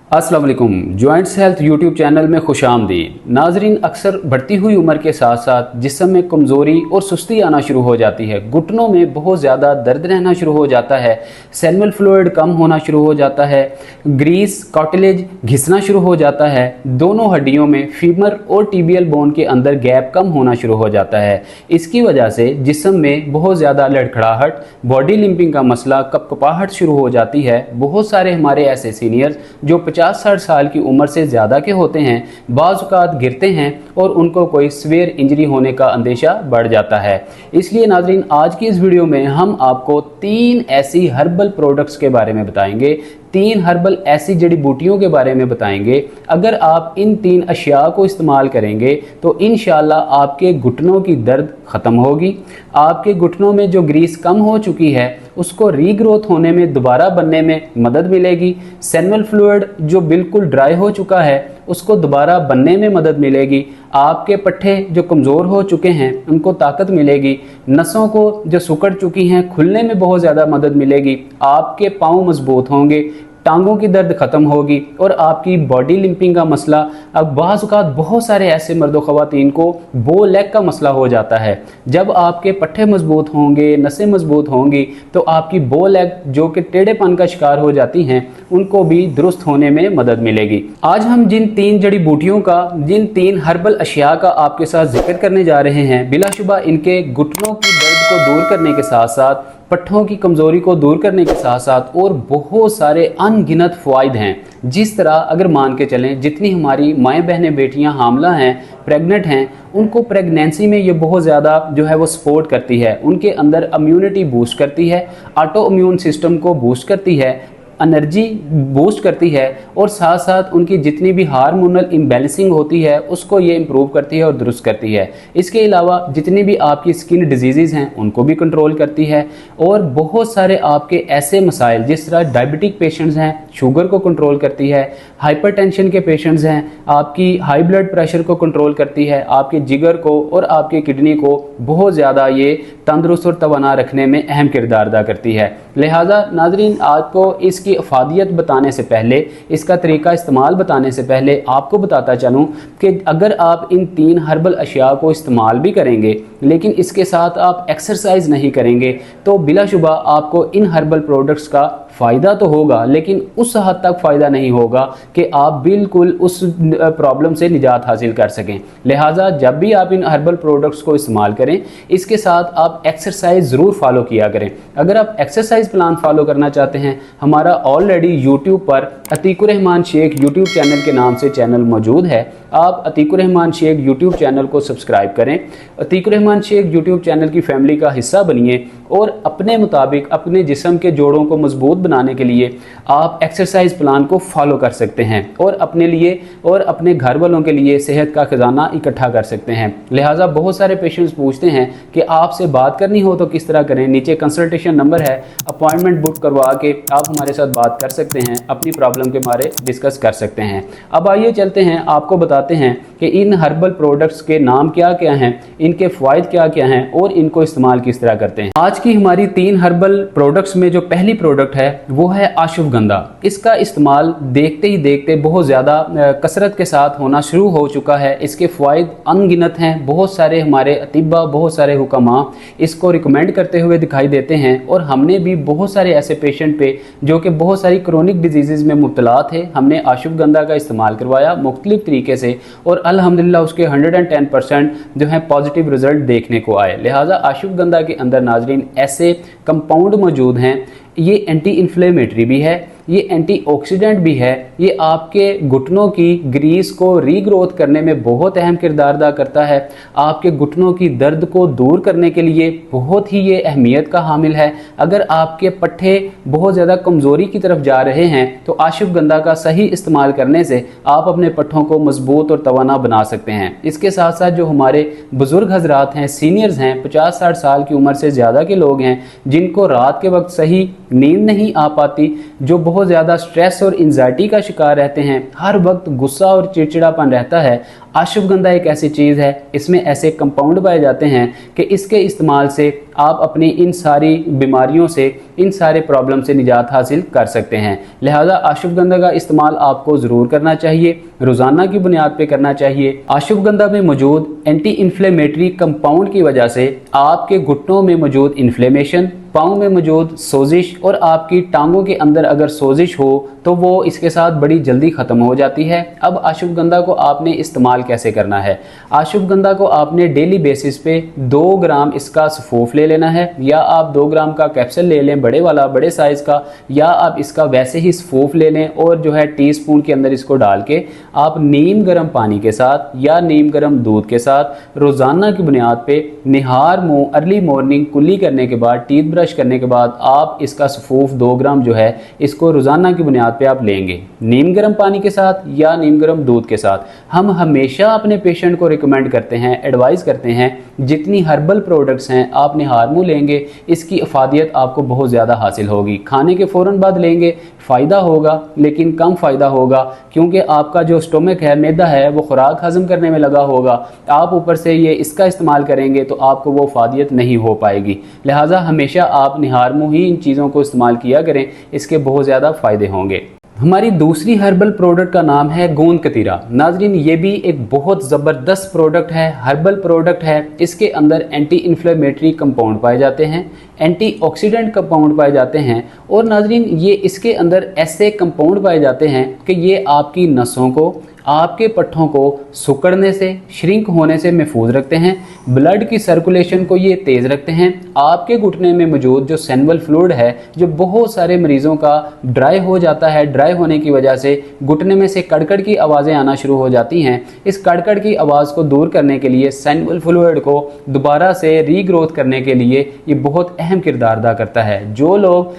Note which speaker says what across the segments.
Speaker 1: अस्सलाम वालेकुम। Joints health YouTube channel में खुश आमदीद। नाजरीन, अक्सर बढ़ती हुई उम्र के साथ साथ जिस्म में कमज़ोरी और सुस्ती आना शुरू हो जाती है, घुटनों में बहुत ज़्यादा दर्द रहना शुरू हो जाता है, सेरेब्रल फ्लूइड कम होना शुरू हो जाता है, ग्रीस कार्टिलेज घिसना शुरू हो जाता है, दोनों हड्डियों में फीमर और टीबियल बोन के अंदर गैप कम होना शुरू हो जाता है। इसकी वजह से जिस्म में बहुत ज़्यादा लड़खड़ाहट, बॉडी लिम्पिंग का मसला, कपकपाहट शुरू हो जाती है। बहुत सारे हमारे ऐसे सीनियर्स जो 50-60 साल की उम्र से ज़्यादा के होते हैं, बाज़ औक़ात गिरते हैं और उनको कोई सीवियर इंजरी होने का अंदेशा बढ़ जाता है। इसलिए नाज़रीन, आज की इस वीडियो में हम आपको 3 ऐसी हर्बल प्रोडक्ट्स के बारे में बताएंगे, 3 हर्बल ऐसी जड़ी बूटियों के बारे में बताएंगे। अगर आप इन 3 अशिया को इस्तेमाल करेंगे तो इंशाल्लाह आपके घुटनों की दर्द ख़त्म होगी, आपके घुटनों में जो ग्रीस कम हो चुकी है उसको रीग्रोथ होने में, दोबारा बनने में मदद मिलेगी, सेरेब्रल फ्लूइड जो बिल्कुल ड्राई हो चुका है उसको दोबारा बनने में मदद मिलेगी, आपके पट्टे जो कमज़ोर हो चुके हैं उनको ताकत मिलेगी, नसों को जो सिकुड़ चुकी हैं खुलने में बहुत ज़्यादा मदद मिलेगी, आपके पाँव मजबूत होंगे, टांगों की दर्द ख़त्म होगी और आपकी बॉडी लिम्पिंग का मसला। अब बाज़ औक़ात बहुत सारे ऐसे मर्द ख़वातीन को बो लेग का मसला हो जाता है। जब आपके पट्टे मजबूत होंगे, नसें मजबूत होंगी तो आपकी बो लेग जो कि टेढ़ेपन का शिकार हो जाती हैं उनको भी दुरुस्त होने में मदद मिलेगी। आज हम जिन 3 जड़ी बूटियों का, जिन 3 हर्बल अशिया का आपके साथ जिक्र करने जा रहे हैं, बिलाशुबा इनके घुटनों की दर्द को दूर करने के साथ साथ, पट्ठों की कमज़ोरी को दूर करने के साथ साथ और बहुत सारे अनगिनत फ़वाइद हैं। जिस तरह अगर मान के चलें, जितनी हमारी माएँ बहनें बेटियां हामला हैं, प्रेग्नेंट हैं, उनको प्रेगनेंसी में ये बहुत ज़्यादा जो है वो सपोर्ट करती है, उनके अंदर इम्यूनिटी बूस्ट करती है, ऑटो इम्यून सिस्टम को बूस्ट करती है, एनर्जी बूस्ट करती है और साथ साथ उनकी जितनी भी हार्मोनल इम्बैलेंसिंग होती है उसको ये इम्प्रूव करती है और दुरुस्त करती है। इसके अलावा जितनी भी आपकी स्किन डिजीज़ हैं उनको भी कंट्रोल करती है और बहुत सारे आपके ऐसे मसाइल, जिस तरह डायबिटिक पेशेंट्स हैं, शुगर को कंट्रोल करती है, हाइपरटेंशन के पेशेंट्स हैं, आपकी हाई ब्लड प्रेशर को कंट्रोल करती है, आपके जिगर को और आपके किडनी को बहुत ज़्यादा ये तंदुरुस्त और तवाना रखने में अहम किरदार अदा करती है। लिहाजा नाजरीन, आपको इसकी अफादियत बताने से पहले, इसका तरीका इस्तेमाल बताने से पहले आपको बताता चलूँ कि अगर आप इन 3 हर्बल अशिया को इस्तेमाल भी करेंगे लेकिन इसके साथ आप एक्सरसाइज नहीं करेंगे तो बिलाशुबा आपको इन हर्बल प्रोडक्ट्स का फ़ायदा तो होगा लेकिन उस हद तक फ़ायदा नहीं होगा कि आप बिल्कुल उस प्रॉब्लम से निजात हासिल कर सकें। लिहाजा जब भी आप इन हर्बल प्रोडक्ट्स को इस्तेमाल करें, इसके साथ आप एक्सरसाइज ज़रूर फॉलो किया करें। अगर आप एक्सरसाइज प्लान फॉलो करना चाहते हैं, हमारा ऑलरेडी यूट्यूब पर अतीकुर रहमान शेख यूट्यूब चैनल के नाम से चैनल मौजूद है। आप अतीकुर रहमान शेख यूट्यूब चैनल को सब्सक्राइब करें, अतीकुर रहमान शेख यूट्यूब चैनल की फैमिली का हिस्सा बनिए और अपने मुताबिक अपने जिस्म के जोड़ों को मजबूत बनाने के लिए आप एक्सरसाइज प्लान को फॉलो कर सकते हैं और अपने लिए और अपने घर वालों के लिए सेहत का खजाना इकट्ठा कर सकते हैं। लिहाजा बहुत सारे पेशेंट्स पूछते हैं कि आपसे बात करनी हो तो किस तरह करें। नीचे कंसल्टेशन नंबर है, अपॉइंटमेंट बुक करवा के आप हमारे साथ बात कर सकते हैं, अपनी प्रॉब्लम के बारे डिस्कस कर सकते हैं। अब आइए चलते हैं, आपको बताते हैं कि इन हर्बल प्रोडक्ट्स के नाम क्या क्या हैं, इनके फ़वाइद क्या क्या हैं और इनको इस्तेमाल किस तरह करते हैं। आज की हमारी 3 हर्बल प्रोडक्ट्स में जो पहली प्रोडक्ट है वो है अश्वगंधा। इसका इस्तेमाल देखते ही देखते बहुत ज़्यादा कसरत के साथ होना शुरू हो चुका है। इसके फ़वाइद अनगिनत हैं। बहुत सारे हमारे अतिबा, बहुत सारे हुक्मा इसको रिकमेंड करते हुए दिखाई देते हैं और हमने भी बहुत सारे ऐसे पेशेंट पे जो कि बहुत सारी क्रोनिक डिजीज़ में मुब्तला थे, हमने अश्वगंधा का इस्तेमाल करवाया मुख्तलिफ तरीके से और अल्हम्दुलिल्लाह उसके 110% जो है पॉजिटिव रिजल्ट देखने को आए। लिहाजा अश्वगंधा के अंदर नाजरीन ऐसे कंपाउंड मौजूद हैं, ये एंटी इन्फ्लेमेटरी भी है, ये एंटीऑक्सीडेंट भी है, ये आपके घुटनों की ग्रीस को रीग्रोथ करने में बहुत अहम किरदार अदा करता है, आपके घुटनों की दर्द को दूर करने के लिए बहुत ही ये अहमियत का हामिल है। अगर आपके पट्टे बहुत ज़्यादा कमज़ोरी की तरफ जा रहे हैं तो अश्वगंधा का सही इस्तेमाल करने से आप अपने पट्टों को मजबूत और तवाना बना सकते हैं। इसके साथ साथ जो हमारे बुज़ुर्ग हजरात हैं, सीनियर्स हैं, 50-60 साल की उम्र से ज़्यादा के लोग हैं जिनको रात के वक्त सही नींद नहीं आ पाती, जो बहुत बहुत ज़्यादा स्ट्रेस और एंजाइटी का शिकार रहते हैं, हर वक्त गुस्सा और चिड़चिड़ापन रहता है, अश्वगंधा एक ऐसी चीज़ है, इसमें ऐसे कंपाउंड पाए जाते हैं कि इसके इस्तेमाल से आप अपनी इन सारी बीमारियों से, इन सारे प्रॉब्लम से निजात हासिल कर सकते हैं। लिहाजा अश्वगंधा का इस्तेमाल आपको ज़रूर करना चाहिए, रोज़ाना की बुनियाद पे करना चाहिए। अश्वगंधा में मौजूद एंटी इन्फ्लेमेटरी कंपाउंड की वजह से आपके घुटनों में मौजूद इन्फ्लेमेशन, पाँव में मौजूद सोजिश और आपकी टांगों के अंदर अगर सोजिश हो तो वो इसके साथ बड़ी जल्दी ख़त्म हो जाती है। अब अश्वगंधा को आपने इस्तेमाल कैसे करना है? अश्वगंधा को आपने डेली बेसिस पे 2 ग्राम इसका सफूफ ले लेना है, या आप 2 ग्राम का कैप्सूल ले लें बड़े वाला, बड़े साइज़ का, या आप इसका वैसे ही सफूफ ले लें और जो है टीस्पून के अंदर इसको डाल के आप नीम गर्म पानी के साथ या नीम गर्म दूध के साथ रोज़ाना की बुनियाद पे निहार मुँह अर्ली मॉर्निंग कुल्ली करने के बाद, टीथ ब्रश करने के बाद आप इसका सफूफ 2 ग्राम जो है इसको रोज़ाना की बुनियाद पे आप लेंगे, नीम गर्म पानी के साथ या नीम गर्म दूध के साथ। हम हमेशा अपने पेशेंट को रिकमेंड करते हैं, एडवाइस करते हैं, जितनी हर्बल प्रोडक्ट्स हैं आप निहार मुँह लेंगे, इसकी अफादियत आपको बहुत ज़्यादा हासिल होगी। खाने के फ़ौरन बाद लेंगे, फ़ायदा होगा लेकिन कम फ़ायदा होगा, क्योंकि आपका जो स्टोमक है, मैदा है, वो खुराक हज़म करने में लगा होगा। आप ऊपर से ये इसका इस्तेमाल करेंगे तो आपको वो फ़ायदियत नहीं हो पाएगी। लिहाजा हमेशा आप निहार मुँह ही इन चीज़ों को इस्तेमाल किया करें, इसके बहुत ज़्यादा फ़ायदे होंगे। हमारी दूसरी हर्बल प्रोडक्ट का नाम है गोंद कतीरा। नाजरीन, ये भी एक बहुत ज़बरदस्त प्रोडक्ट है, हर्बल प्रोडक्ट है। इसके अंदर एंटी इन्फ्लेमेटरी कंपाउंड पाए जाते हैं, एंटीऑक्सीडेंट कंपाउंड पाए जाते हैं, और नाजरीन ये इसके अंदर ऐसे कंपाउंड पाए जाते हैं कि ये आपकी नसों को, आपके पट्ठों को सिकुड़ने से, श्रिंक होने से महफूज रखते हैं, ब्लड की सर्कुलेशन को ये तेज़ रखते हैं। आपके घुटने में मौजूद जो सैनवल फ्लूइड है, जो बहुत सारे मरीज़ों का ड्राई हो जाता है, ड्राई होने की वजह से घुटने में से कड़कड़ की आवाज़ें आना शुरू हो जाती हैं, इस कड़कड़ की आवाज़ को दूर करने के लिए, सैनवल फ्लूइड को दोबारा से रीग्रोथ करने के लिए ये बहुत अहम किरदार अदा करता है। जो लोग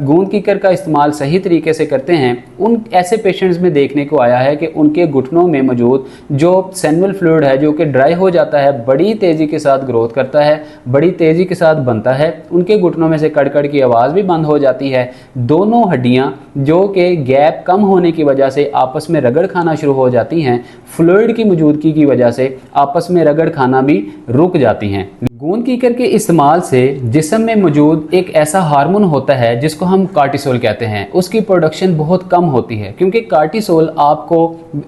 Speaker 1: गोंद कीकर का इस्तेमाल सही तरीके से करते हैं, उन ऐसे पेशेंट्स में देखने को आया है कि उनके घुटनों में मौजूद जो सैनवल फ्लूइड है, जो कि ड्राई हो जाता है, बड़ी तेज़ी के साथ ग्रोथ करता है, बड़ी तेज़ी के साथ बनता है, उनके घुटनों में से कड़कड़ की आवाज़ भी बंद हो जाती है। दोनों हड्डियां जो कि गैप कम होने की वजह से आपस में रगड़ खाना शुरू हो जाती हैं, फ्लूइड की मौजूदगी की वजह से आपस में रगड़ खाना भी रुक जाती हैं। गोंद कीकर के इस्तेमाल से जिस्म में मौजूद एक ऐसा हार्मोन होता है जिसको हम कार्टिसोल कहते हैं, उसकी प्रोडक्शन बहुत कम होती है, क्योंकि कार्टिसोल आपको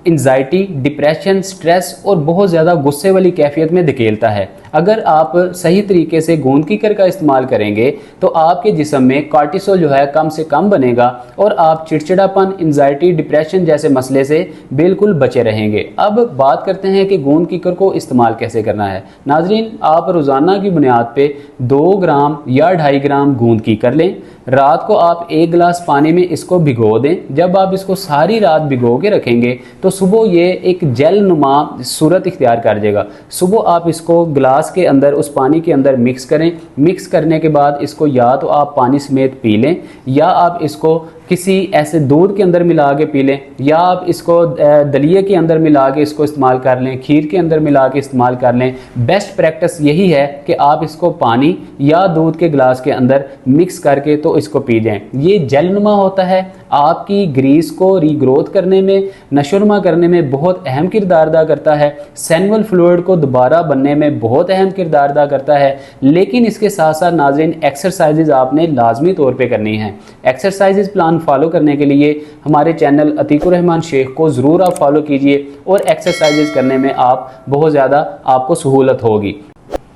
Speaker 1: एंजाइटी, डिप्रेशन, स्ट्रेस और बहुत ज़्यादा गुस्से वाली कैफियत में धकेलता है। अगर आप सही तरीके से गोंद कीकर का इस्तेमाल करेंगे तो आपके जिस्म में कार्टिसोल जो है कम से कम बनेगा और आप चिड़चिड़ापन, एंजाइटी, डिप्रेशन जैसे मसले से बिल्कुल बचे रहेंगे। अब बात करते हैं कि गोंद कीकर को इस्तेमाल कैसे करना है। नाजरीन, आप रोज़ाना की बुनियाद पे 2 ग्राम या 2.5 ग्राम गोंद कीकर लें। रात को आप 1 गिलास पानी में इसको भिगो दें। जब आप इसको सारी रात भिगो के रखेंगे तो सुबह ये एक जेल नुमा सूरत इख्तियार कर जाएगा। सुबह आप इसको गिलास के अंदर, उस पानी के अंदर मिक्स करें। मिक्स करने के बाद इसको या तो आप पानी समेत पी लें, या आप इसको किसी ऐसे दूध के अंदर मिला के पी लें, या आप इसको दलिए के अंदर मिला के इसको इस्तेमाल कर लें, खीर के अंदर मिला के इस्तेमाल कर लें। बेस्ट प्रैक्टिस यही है कि आप इसको पानी या दूध के गिलास के अंदर मिक्स करके तो इसको पी जाएं। ये जेलनुमा होता है, आपकी ग्रीस को रीग्रोथ करने में, नशोनुमा करने में बहुत अहम किरदार अदा करता है। सैनवल फ्लूइड को दोबारा बनने में बहुत अहम किरदार अदा करता है। लेकिन इसके साथ साथ नाज़रीन, एक्सरसाइजेज आपने लाजमी तौर पे करनी है। एक्सरसाइजेज प्लान फॉलो करने के लिए हमारे चैनल अतीकुर रहमान शेख को ज़रूर आप फॉलो कीजिए और एक्सरसाइजेज करने में आप बहुत ज़्यादा आपको सहूलत होगी।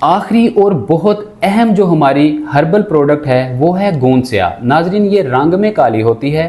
Speaker 1: आखिरी और बहुत अहम जो हमारी हर्बल प्रोडक्ट है वो है गोंद स्याह। नाजरीन, ये रंग में काली होती है,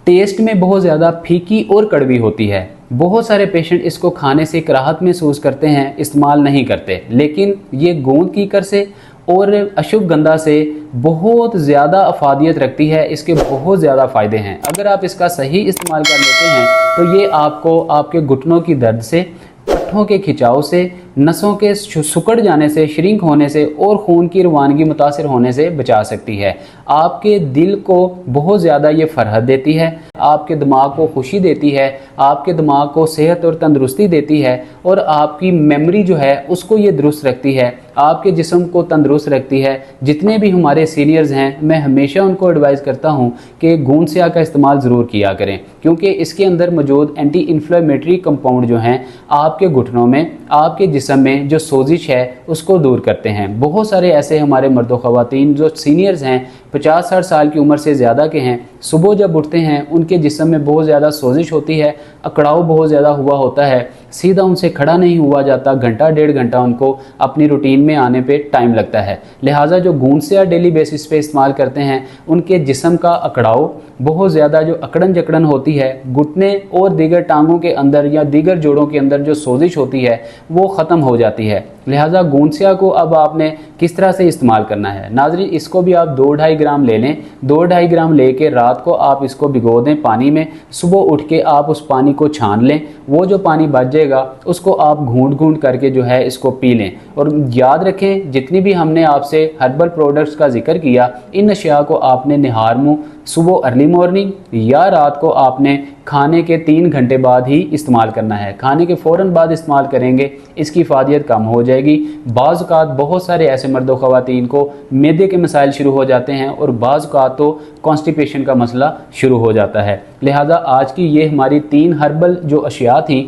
Speaker 1: टेस्ट में बहुत ज़्यादा फीकी और कड़वी होती है। बहुत सारे पेशेंट इसको खाने से कराहत महसूस करते हैं, इस्तेमाल नहीं करते, लेकिन ये गोंद कीकर से और अश्वगंधा से बहुत ज़्यादा अफादियत रखती है। इसके बहुत ज़्यादा फ़ायदे हैं। अगर आप इसका सही इस्तेमाल कर लेते हैं तो ये आपको आपके घुटनों की दर्द से, पट्ठों के खिंचाव से, नसों के सिकुड़ जाने से, श्रिंक होने से और खून की रवानगी मुतासिर होने से बचा सकती है। आपके दिल को बहुत ज़्यादा ये फरहत देती है, आपके दिमाग को खुशी देती है, आपके दिमाग को सेहत और तंदुरुस्ती देती है और आपकी मेमोरी जो है उसको ये दुरुस्त रखती है, आपके जिस्म को तंदुरुस्त रखती है। जितने भी हमारे सीनियर्स हैं मैं हमेशा उनको एडवाइस करता हूँ कि गूंद स्याह का इस्तेमाल ज़रूर किया करें, क्योंकि इसके अंदर मौजूद एंटी इन्फ्लेमेटरी कंपाउंड जो हैं आपके घुटनों में, आपके जिस्म में जो सोजिश है उसको दूर करते हैं। बहुत सारे ऐसे हमारे मर्द व ख़वातीन जो सीनियर्स हैं, 50-60 साल की उम्र से ज़्यादा के हैं, सुबह जब उठते हैं उनके जिस्म में बहुत ज़्यादा सोजिश होती है, अकड़ाव बहुत ज़्यादा हुआ होता है, सीधा उनसे खड़ा नहीं हुआ जाता, घंटा 1.5 घंटा उनको अपनी रूटीन में आने पे टाइम लगता है। लिहाजा जो गूंद स्याह डेली बेसिस पे इस्तेमाल करते हैं उनके जिस्म का अकड़ाव, बहुत ज़्यादा जो अकड़न जकड़न होती है घुटने और दीगर टांगों के अंदर या दीगर जोड़ों के अंदर जो सोजिश होती है वो ख़त्म हो जाती है। लिहाजा गूंद स्याह को अब आपने किस तरह से इस्तेमाल करना है नाज़रीन, इसको भी आप 2-2.5 ग्राम ले लें। 2-2.5 ग्राम लेके रात को आप इसको भिगो दें पानी में, सुबह उठ के आप उस पानी को छान लें, वो जो पानी बच जाएगा उसको आप घूंट घूंट करके जो है इसको पी लें। और याद रखें जितनी भी हमने आपसे हर्बल प्रोडक्ट्स का जिक्र किया, इन अशिया को आपने निहार मुँह सुबह अर्ली मॉर्निंग या रात को आपने खाने के 3 घंटे बाद ही इस्तेमाल करना है। खाने के फ़ौरन बाद इस्तेमाल करेंगे, इसकी फ़ादियत कम हो जाएगी। बाज़ औक़ात बहुत सारे ऐसे मर्द व ख़वातीन को मैदे के मसाइल शुरू हो जाते हैं और बाज़ औक़ात तो कॉन्स्टिपेशन का मसला शुरू हो जाता है। लिहाजा आज की ये हमारी 3 हर्बल जो अशिया थी,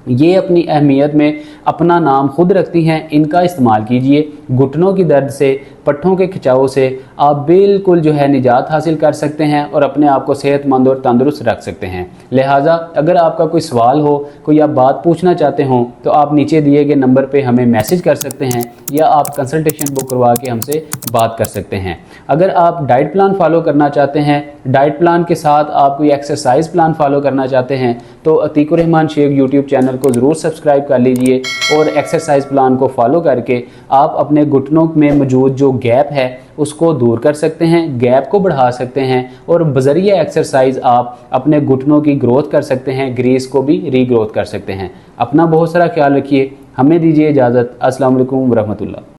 Speaker 1: ये अपनी अहमियत में अपना नाम खुद रखती हैं। इनका इस्तेमाल कीजिए। घुटनों की दर्द से, पट्ठों के खिंचाव से आप बिल्कुल जो है निजात हासिल कर सकते हैं और अपने आप को सेहतमंद और तंदुरुस्त रख सकते हैं। लिहाजा अगर आपका कोई सवाल हो, कोई आप बात पूछना चाहते हो तो आप नीचे दिए गए नंबर पे हमें मैसेज कर सकते हैं या आप कंसल्टेशन बुक करवा के हमसे बात कर सकते हैं। अगर आप डाइट प्लान फॉलो करना चाहते हैं, डाइट प्लान के साथ आप कोई एक्सरसाइज प्लान फॉलो करना चाहते हैं तो अतीकुर रहमान शेख यूट्यूब चैनल को ज़रूर सब्सक्राइब कर लीजिए और एक्सरसाइज प्लान को फॉलो करके आप अपने घुटनों में मौजूद जो गैप है उसको दूर कर सकते हैं, गैप को बढ़ा सकते हैं और बज़रिया एक्सरसाइज आप अपने घुटनों की ग्रोथ कर सकते हैं, ग्रीस को भी रीग्रोथ कर सकते हैं। अपना बहुत सारा ख्याल रखिए। हमें दीजिए इजाज़त। अस्सलाम वालेकुम वरहमतुल्लाह।